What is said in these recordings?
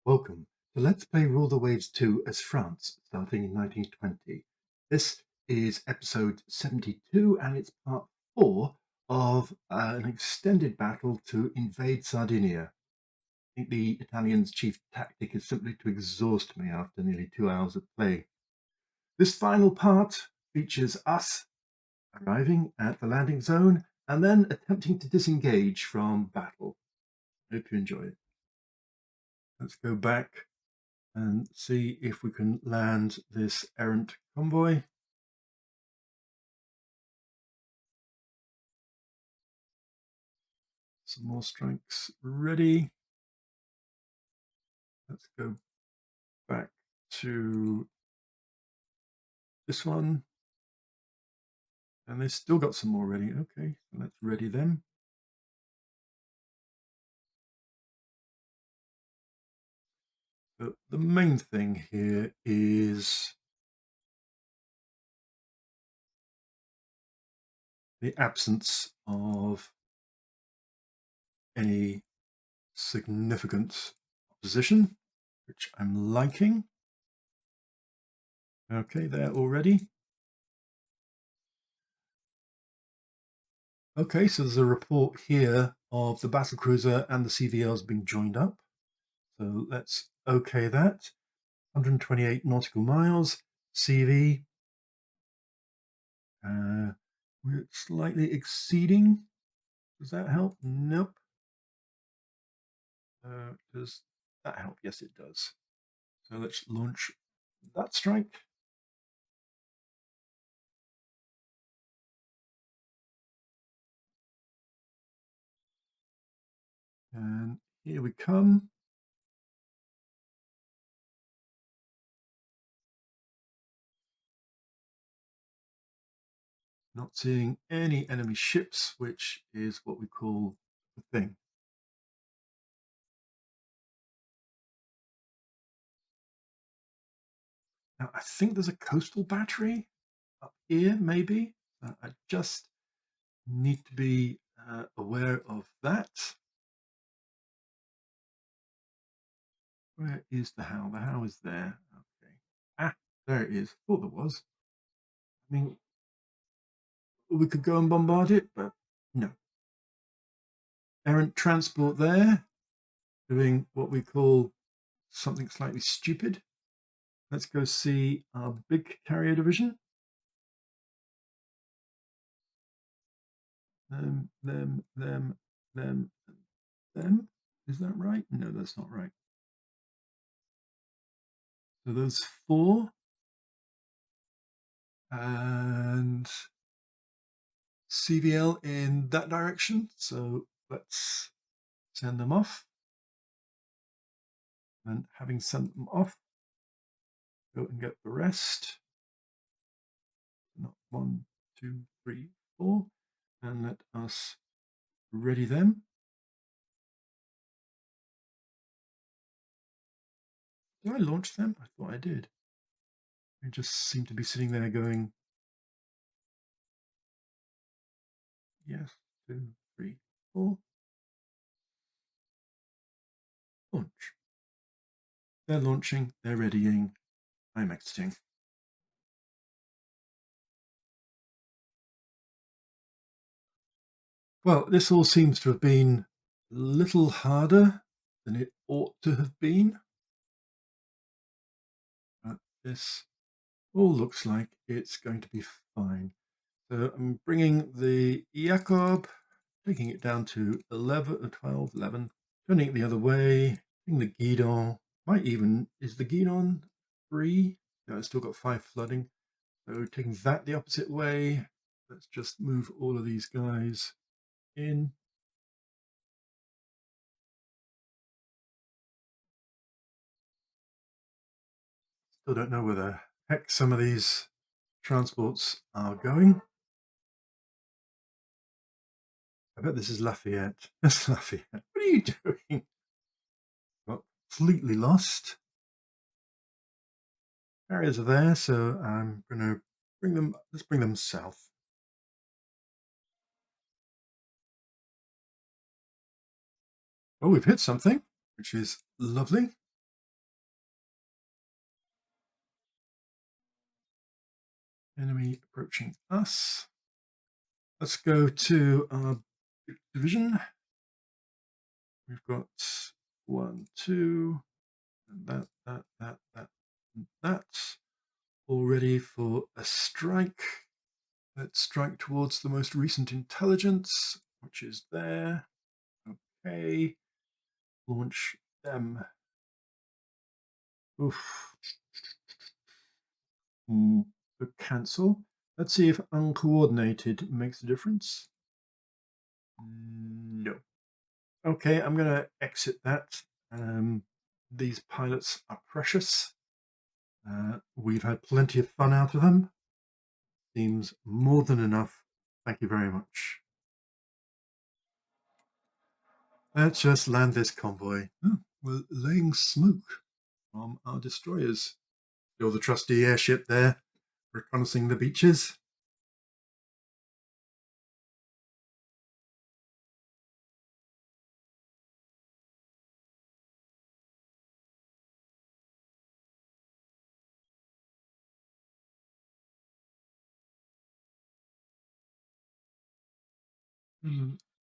Welcome to Let's Play Rule the Waves 2 as France, starting in 1920. This is episode 72 and it's part 4 of an extended battle to invade Sardinia. I think the Italians' chief tactic is simply to exhaust me after nearly 2 hours of play. This final part features us arriving at the landing zone and then attempting to disengage from battle. Hope you enjoy it. Let's go back and see if we can land this errant convoy. Some more strikes ready. Let's go back to this one. And they've still got some more ready. Okay, so let's ready them. But the main thing here is the absence of any significant opposition, which I'm liking. Okay, they're all ready. Okay, so there's a report here of the battlecruiser and the CVLs being joined up. So let's okay that. 128 nautical miles, CV. We're slightly exceeding. Does that help? Nope. Does that help? Yes, it does. So let's launch that strike. And here we come. Not seeing any enemy ships, which is what we call the thing. Now, I think there's a coastal battery up here, maybe. I just need to be aware of that. Where is the How? The How is there. Okay. Ah, there it is. Thought there was. I mean, we could go and bombard it, but no. Errant transport there, doing what we call something slightly stupid. Let's go see our big carrier division. Them. Is that right? No, that's not right. So those four. And CVL in that direction. So let's send them off. And having sent them off, go and get the rest. Not 1, 2, 3, 4. And let us ready them. Did I launch them? I thought I did. They just seem to be sitting there going, yes, 2, 3, 4. Launch. They're launching, they're readying, I'm exiting. Well, this all seems to have been a little harder than it ought to have been. But this all looks like it's going to be fine. So I'm bringing the Jakob, taking it down to 11, 12, 11, turning it the other way, taking the Guidon. Might even, is the Guidon free? No, it's still got 5 flooding. So taking that the opposite way. Let's just move all of these guys in. Still don't know where the heck some of these transports are going. I bet this is Lafayette. That's Lafayette. What are you doing? Got completely lost. Carriers are there, so I'm going to bring them. Let's bring them south. Oh, we've hit something, which is lovely. Enemy approaching us. Let's go to our division. We've got 1, 2, and that, and that. All ready for a strike. Let's strike towards the most recent intelligence, which is there. Okay. Launch them. Oof. Cancel. Let's see if uncoordinated makes a difference. No. Okay, I'm going to exit that. These pilots are precious. We've had plenty of fun out of them. Seems more than enough. Thank you very much. Let's just land this convoy. Oh, we're laying smoke from our destroyers. Still the trusty airship there, reconnaissing the beaches.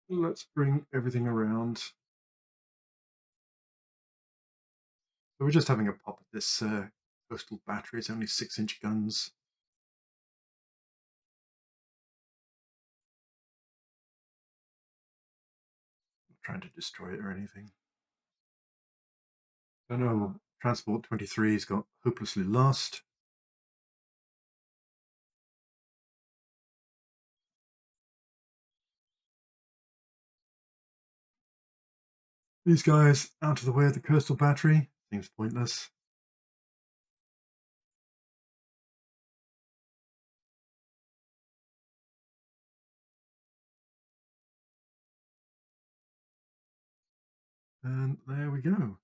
Let's bring everything around. So we're just having a pop at this coastal battery. It's only 6-inch guns. Not trying to destroy it or anything. I know Transport 23's got hopelessly lost. These guys out of the way of the coastal battery seems pointless. And there we go.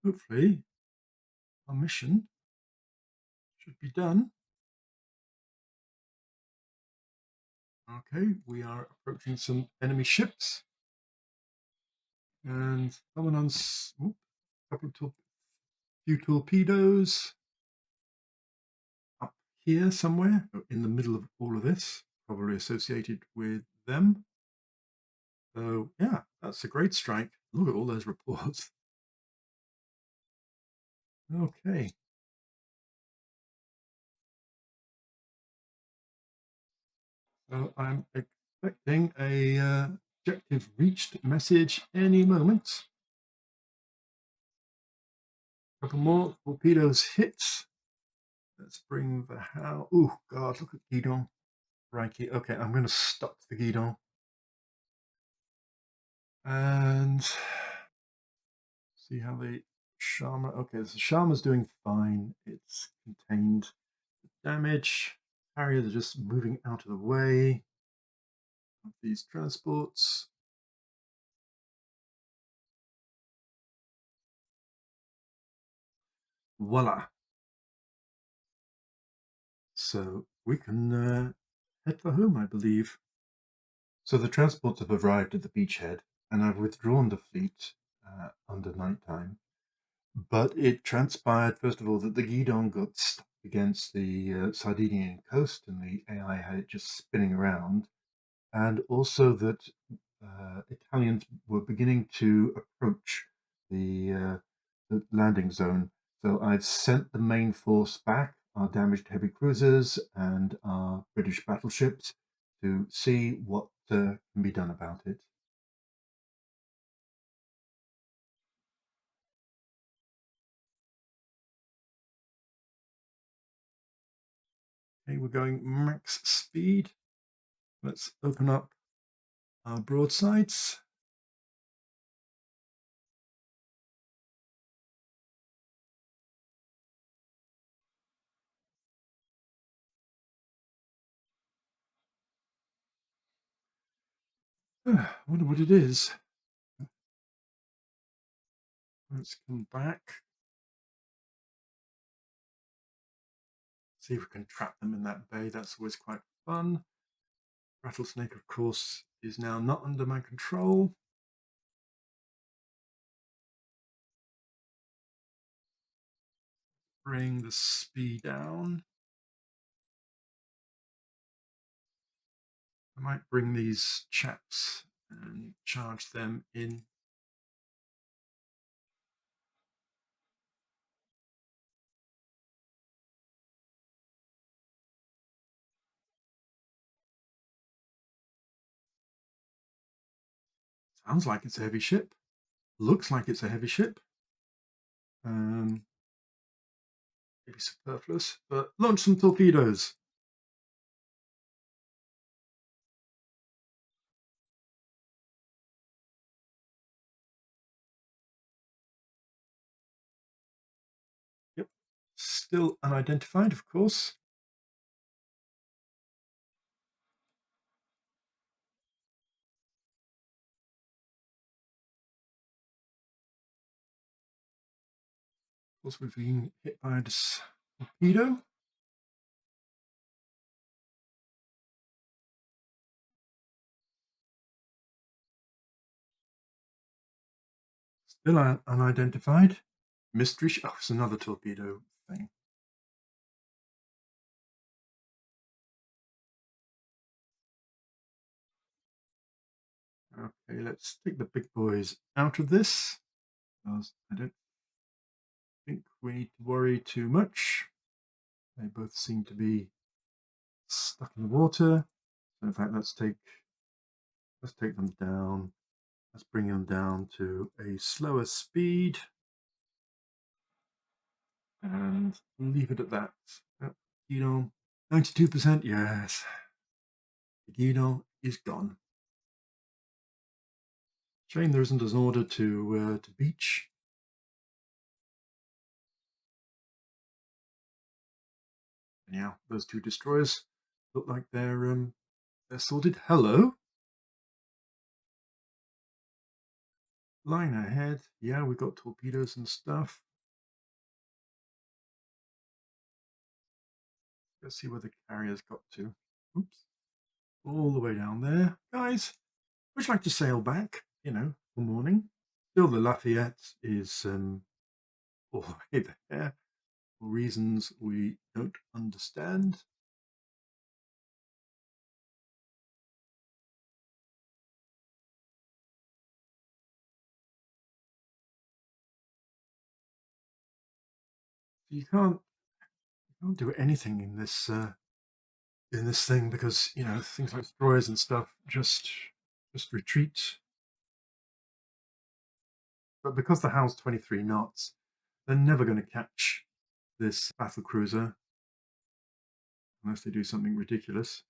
Hopefully our mission should be done. Okay, we are approaching some enemy ships. And someone on a couple of few torpedoes up here somewhere, in the middle of all of this, probably associated with them. So yeah, that's a great strike. Look at all those reports. Okay. So I'm expecting a objective reached message any moment. A couple more torpedoes hit. Let's bring the how. Oh God, look at Guidon. Crikey. Okay, I'm going to stop the Guidon. And see how the Sharma. Okay, so Sharma's doing fine. It's contained damage. Harriers are just moving out of the way of these transports. Voila. So we can head for home, I believe. So the transports have arrived at the beachhead, and I've withdrawn the fleet under nighttime. But it transpired, first of all, that the Guidon got stuck against the Sardinian coast, and the AI had it just spinning around, and also that Italians were beginning to approach the landing zone. So I've sent the main force back, our damaged heavy cruisers and our British battleships, to see what can be done about it. Okay, we're going max speed. Let's open up our broadsides. I wonder what it is. Let's come back. See if we can trap them in that bay. That's always quite fun. Rattlesnake, of course, is now not under my control. Bring the speed down. I might bring these chaps and charge them in. Sounds like it's a heavy ship. Looks like it's a heavy ship. Maybe superfluous, but launch some torpedoes. Yep. Still unidentified, of course. Of course, we've been hit by a torpedo. Still unidentified. Mystery ship. Oh, it's another torpedo thing. Okay, let's take the big boys out of this, because I don't think we need to worry too much. They both seem to be stuck in the water. So in fact, let's take them down. Let's bring them down to a slower speed and leave it at that. You know, 92%. Yes, Guido is gone. Shame there isn't an order to beach. Anyhow, those two destroyers look like they're sorted. Hello, line ahead. Yeah, we've got torpedoes and stuff. Let's see where the carrier's got to. Oops, all the way down there, guys. Would you like to sail back? You know, for morning. Still, the Lafayette is all the way there for reasons we don't understand. You can't do anything in this thing because things like destroyers and stuff just retreat. But because the How's 23 knots, they're never going to catch this battle cruiser unless they do something ridiculous.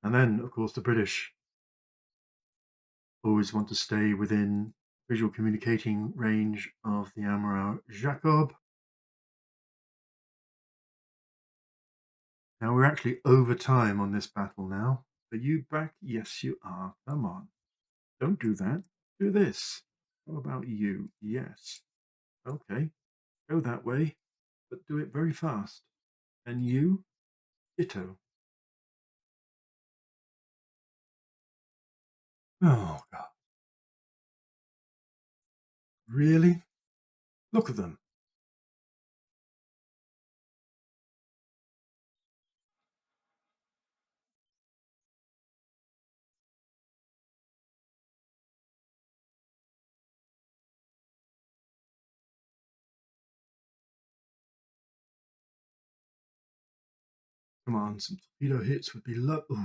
And then, of course, the British always want to stay within visual communicating range of the Amiral Jacob. Now we're actually over time on this battle now. Are you back? Yes, you are. Come on. Don't do that. Do this. How about you? Yes. Okay. Go that way, but do it very fast. And you? Ditto. Oh, God. Really? Look at them. Come on, some torpedo hits would be lovely.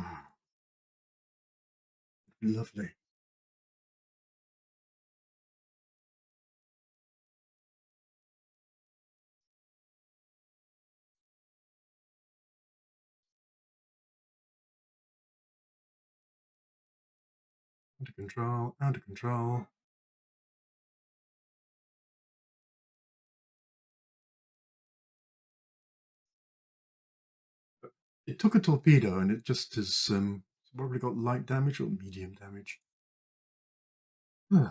Under control, under control. It took a torpedo and it just has probably got light damage or medium damage. And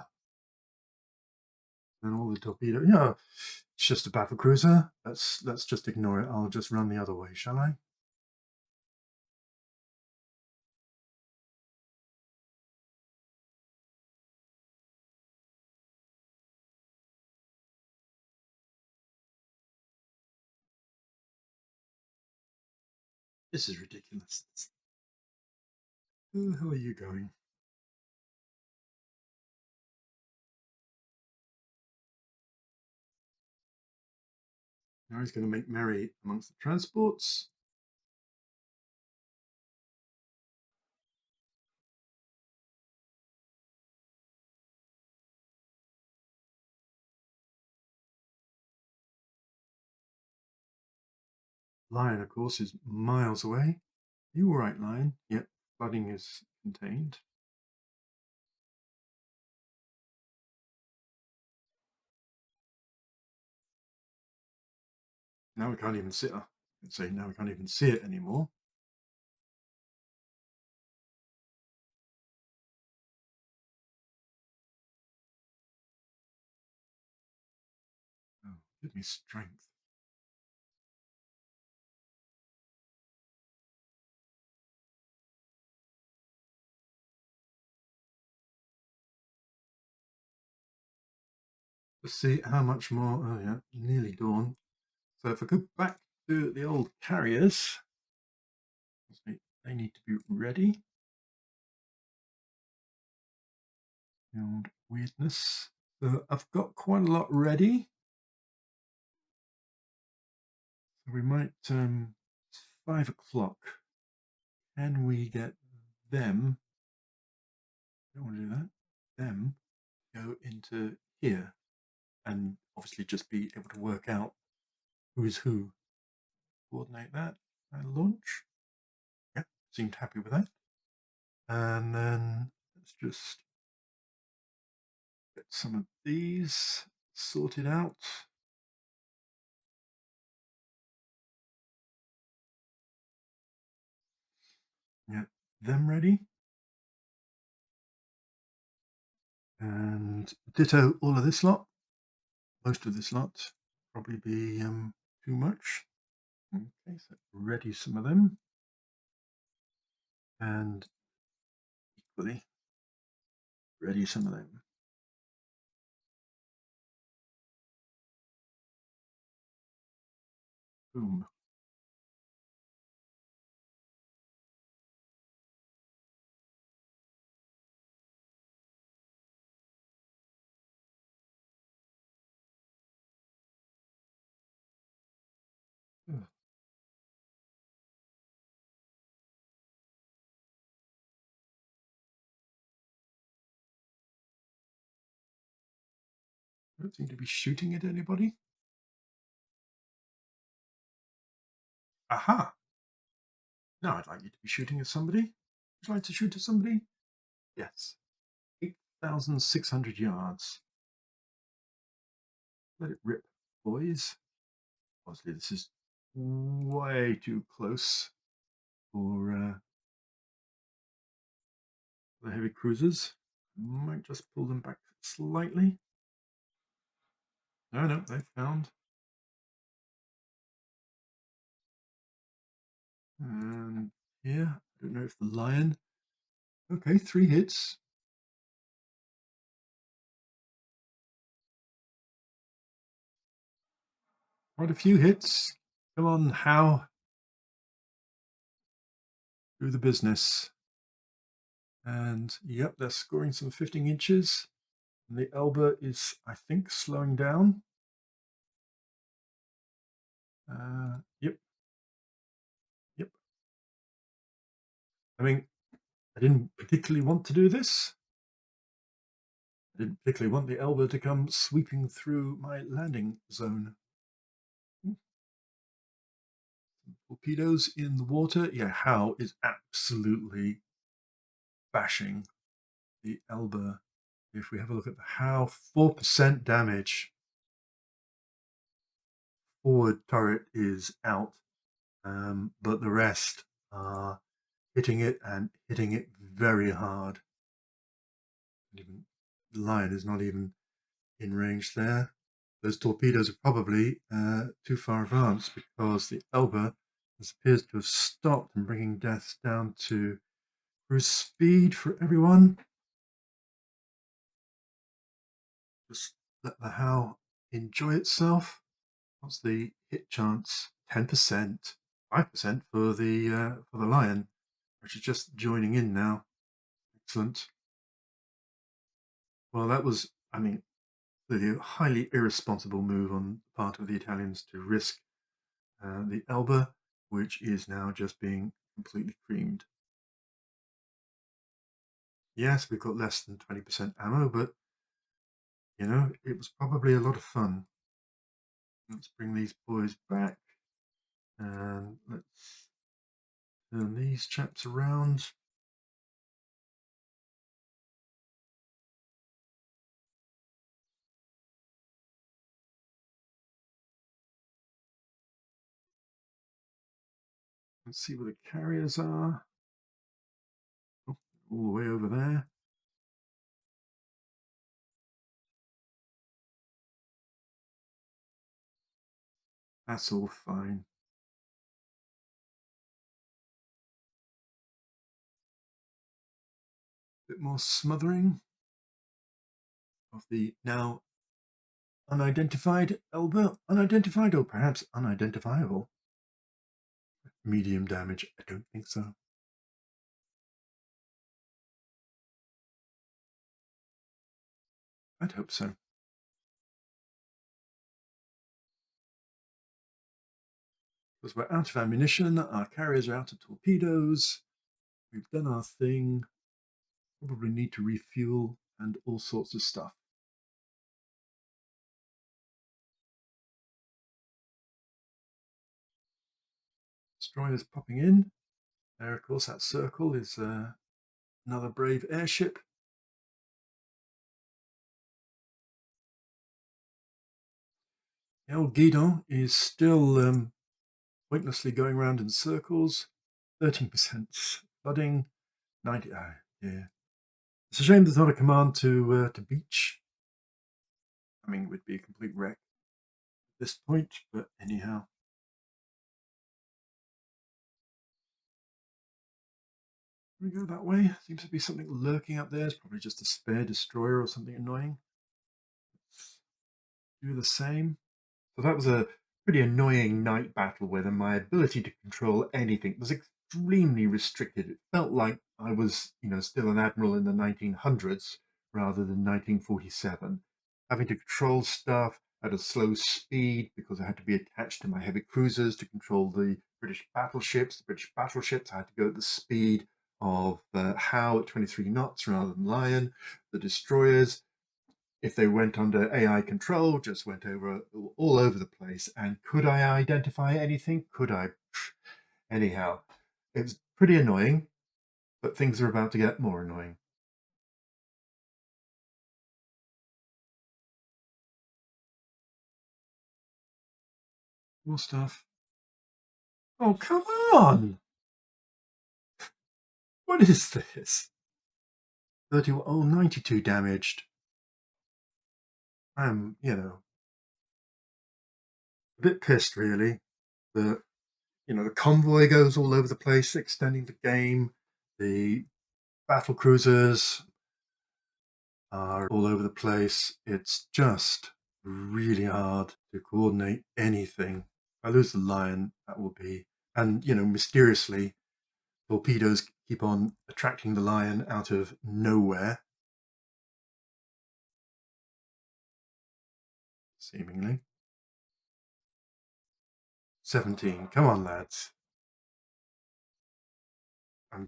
all the torpedo, yeah, it's just a battle cruiser. Let's just ignore it. I'll just run the other way, shall I? This is ridiculous. Where the hell are you going? Now he's going to make merry amongst the transports. Lion, of course, is miles away. You all right, Lion? Yep, flooding is contained. Now we can't even see it. Let's say now we can't even see it anymore. Oh, give me strength. Let's see how much more. Oh yeah, nearly dawn. So if I go back to the old carriers, they need to be ready. The old weirdness. So I've got quite a lot ready. So we might. It's 5 o'clock. Can we get them? Don't want to do that. Them go into here and obviously just be able to work out who is who. Coordinate that and launch. Yeah, seemed happy with that. And then let's just get some of these sorted out. Yeah, them ready. And ditto all of this lot. Most of this lot probably be too much. Okay, so ready some of them. And equally ready some of them. Boom. Ugh. Don't seem to be shooting at anybody. Aha! Now I'd like you to be shooting at somebody. Would you like to shoot at somebody? Yes. 8,600 yards. Let it rip, boys. Obviously, this is way too close for the heavy cruisers. Might just pull them back slightly. No, they found. And here, I don't know if the Lion. Okay, 3 hits. Quite a few hits. Come on, How? Do the business. And yep, they're scoring some 15 inches. And the Elba is, I think, slowing down. Yep. I mean, I didn't particularly want to do this. I didn't particularly want the Elba to come sweeping through my landing zone. Torpedoes in the water. Yeah, How is absolutely bashing the Elba. If we have a look at the How, 4% damage. Forward turret is out, but the rest are hitting it and hitting it very hard. Even the Lion is not even in range there. Those torpedoes are probably too far advanced because the Elba appears to have stopped and bringing deaths down to cruise speed for everyone. Just let the How enjoy itself. What's the hit chance? 10%, 5% for the Lion, which is just joining in now. Excellent. Well, that was, I mean, clearly a highly irresponsible move on the part of the Italians to risk the Elba, which is now just being completely creamed. Yes, we've got less than 20% ammo, but it was probably a lot of fun. Let's bring these boys back and let's turn these chaps around. Let's see where the carriers are. Oh, all the way over there. That's all fine. Bit more smothering of the now unidentified Elba. Unidentified or perhaps unidentifiable. Medium damage. I don't think so. I'd hope so. Because we're out of ammunition, our carriers are out of torpedoes, we've done our thing, probably need to refuel and all sorts of stuff. Destroyers popping in. There, of course, that circle is another brave airship. The old Guidon is still pointlessly going around in circles. 13% flooding. 90. Oh, yeah. It's a shame there's not a command to beach. I mean, it would be a complete wreck at this point, but anyhow. We go that way. Seems to be something lurking up there. It's probably just a spare destroyer or something annoying. Let's do the same. So that was a pretty annoying night battle where my ability to control anything was extremely restricted. It felt like I was, still an admiral in the 1900s rather than 1947, having to control stuff at a slow speed because I had to be attached to my heavy cruisers to control the British battleships. The British battleships I had to go at the speed of Howe at 23 knots rather than Lion. The destroyers, if they went under AI control, just went over all over the place. And could I identify anything? Could I? Anyhow, it's pretty annoying, but things are about to get more annoying. More stuff. Oh, come on! What is this? 31, oh, 92 damaged. I'm, a bit pissed, really. The convoy goes all over the place, extending the game. The battle cruisers are all over the place. It's just really hard to coordinate anything. If I lose the Lion, that will be. And, mysteriously, torpedoes keep on attracting the Lion out of nowhere, seemingly. 17. Come on, lads. I'm,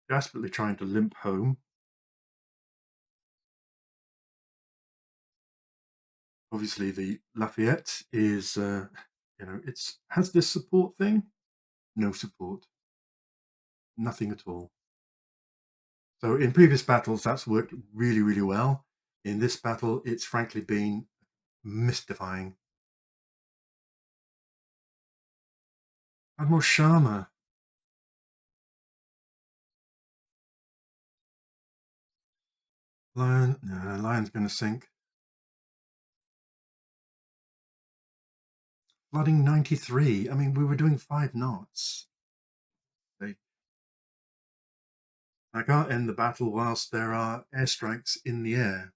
desperately trying to limp home. Obviously, the Lafayette is, it's has this support thing. No support. Nothing at all. So in previous battles, that's worked really, really well. In this battle, it's frankly been mystifying. Admiral Sharma. Lion, no, Lion's going to sink. Flooding 93. I mean, we were doing 5 knots. I can't end the battle whilst there are airstrikes in the air,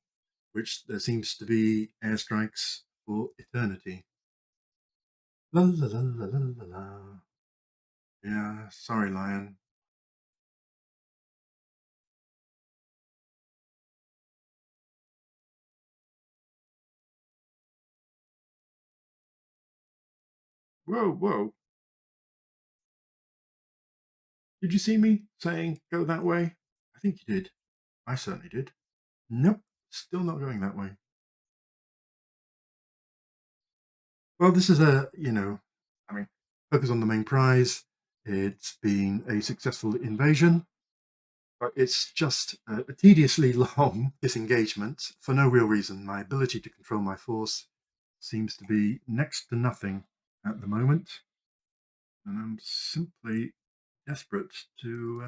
which there seems to be airstrikes for eternity. La la la la la la la. Yeah, sorry, Lion. Whoa, whoa. Did you see me saying go that way? I think you did. I certainly did. Nope, still not going that way. Well, this is I mean, focus on the main prize. It's been a successful invasion, but it's just a tediously long disengagement for no real reason. My ability to control my force seems to be next to nothing at the moment, and I'm simply desperate to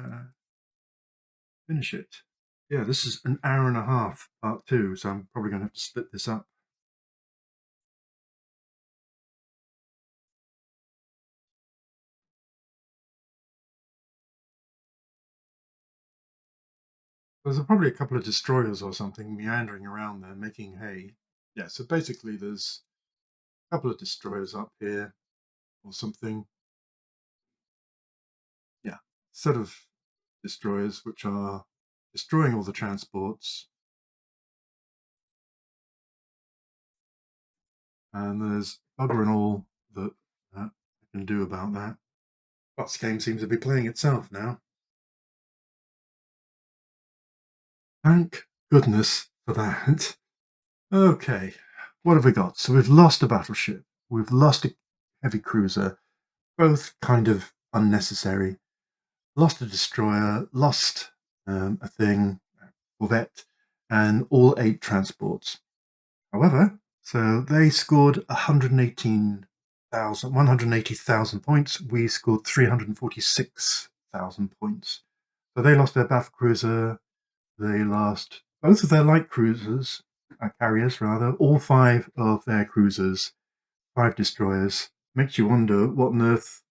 finish it. Yeah, this is an hour and a half, part two, so I'm probably going to have to split this up. There's probably a couple of destroyers or something meandering around there making hay. Yeah, so basically there's a couple of destroyers up here or something. Yeah, set of destroyers which are destroying all the transports. And there's bugger and all that I can do about that. But this game seems to be playing itself now. Thank goodness for that. Okay, what have we got? So we've lost a battleship. We've lost a heavy cruiser. Both kind of unnecessary. Lost a destroyer, lost a thing, corvette, and all 8 transports. However, so they scored 180,000 points. We scored 346,000 points. So they lost their battle cruiser. They lost both of their light cruisers, carriers rather, all 5 of their cruisers, 5 destroyers. Makes you wonder what on earth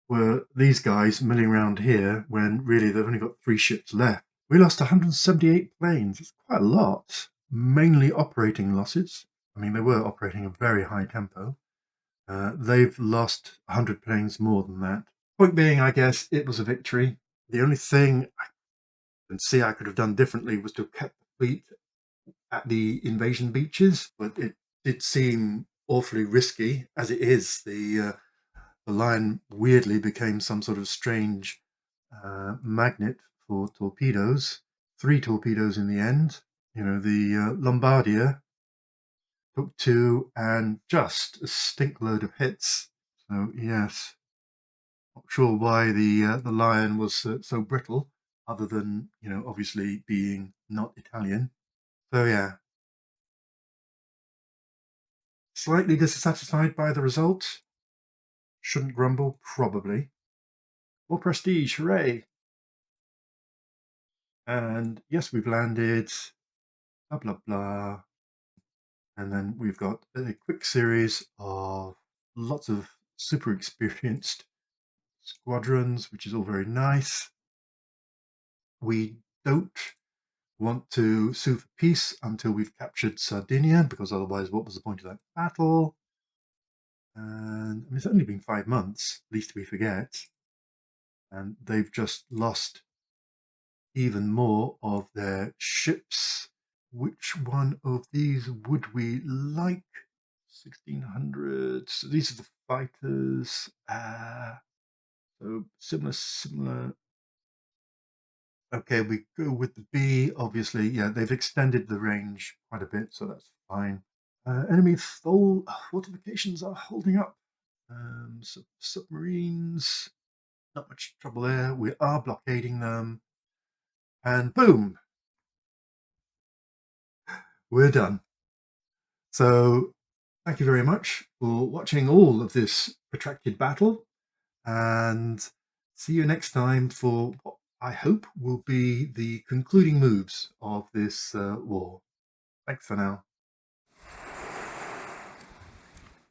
were these guys milling around here when really they've only got 3 ships left. We lost 178 planes. It's quite a lot. Mainly operating losses. I mean, they were operating at a very high tempo. They've lost 100 planes more than that. Point being, I guess, it was a victory. The only thing I can see I could have done differently was to have kept the fleet at the invasion beaches, but it did seem awfully risky as it is. The Lion weirdly became some sort of strange magnet for torpedoes. 3 torpedoes in the end. You know, the Lombardia took 2 and just a stink load of hits. So yes, not sure why the Lion was so brittle, other than obviously being not Italian. So yeah, slightly dissatisfied by the result. Shouldn't grumble, probably. More prestige, hooray! And yes, we've landed. Blah blah blah. And then we've got a quick series of lots of super experienced squadrons, which is all very nice. We don't want to sue for peace until we've captured Sardinia, because otherwise, what was the point of that battle? And I mean, it's only been 5 months, least we forget. And they've just lost even more of their ships. Which one of these would we like? 1600s. So these are the fighters. So similar. Okay, we go with the B. Obviously, yeah, they've extended the range quite a bit, so that's fine. Enemy full fortifications are holding up. So submarines, not much trouble there. We are blockading them, and boom, we're done. So thank you very much for watching all of this protracted battle, and see you next time for what I hope will be the concluding moves of this war. Thanks for now.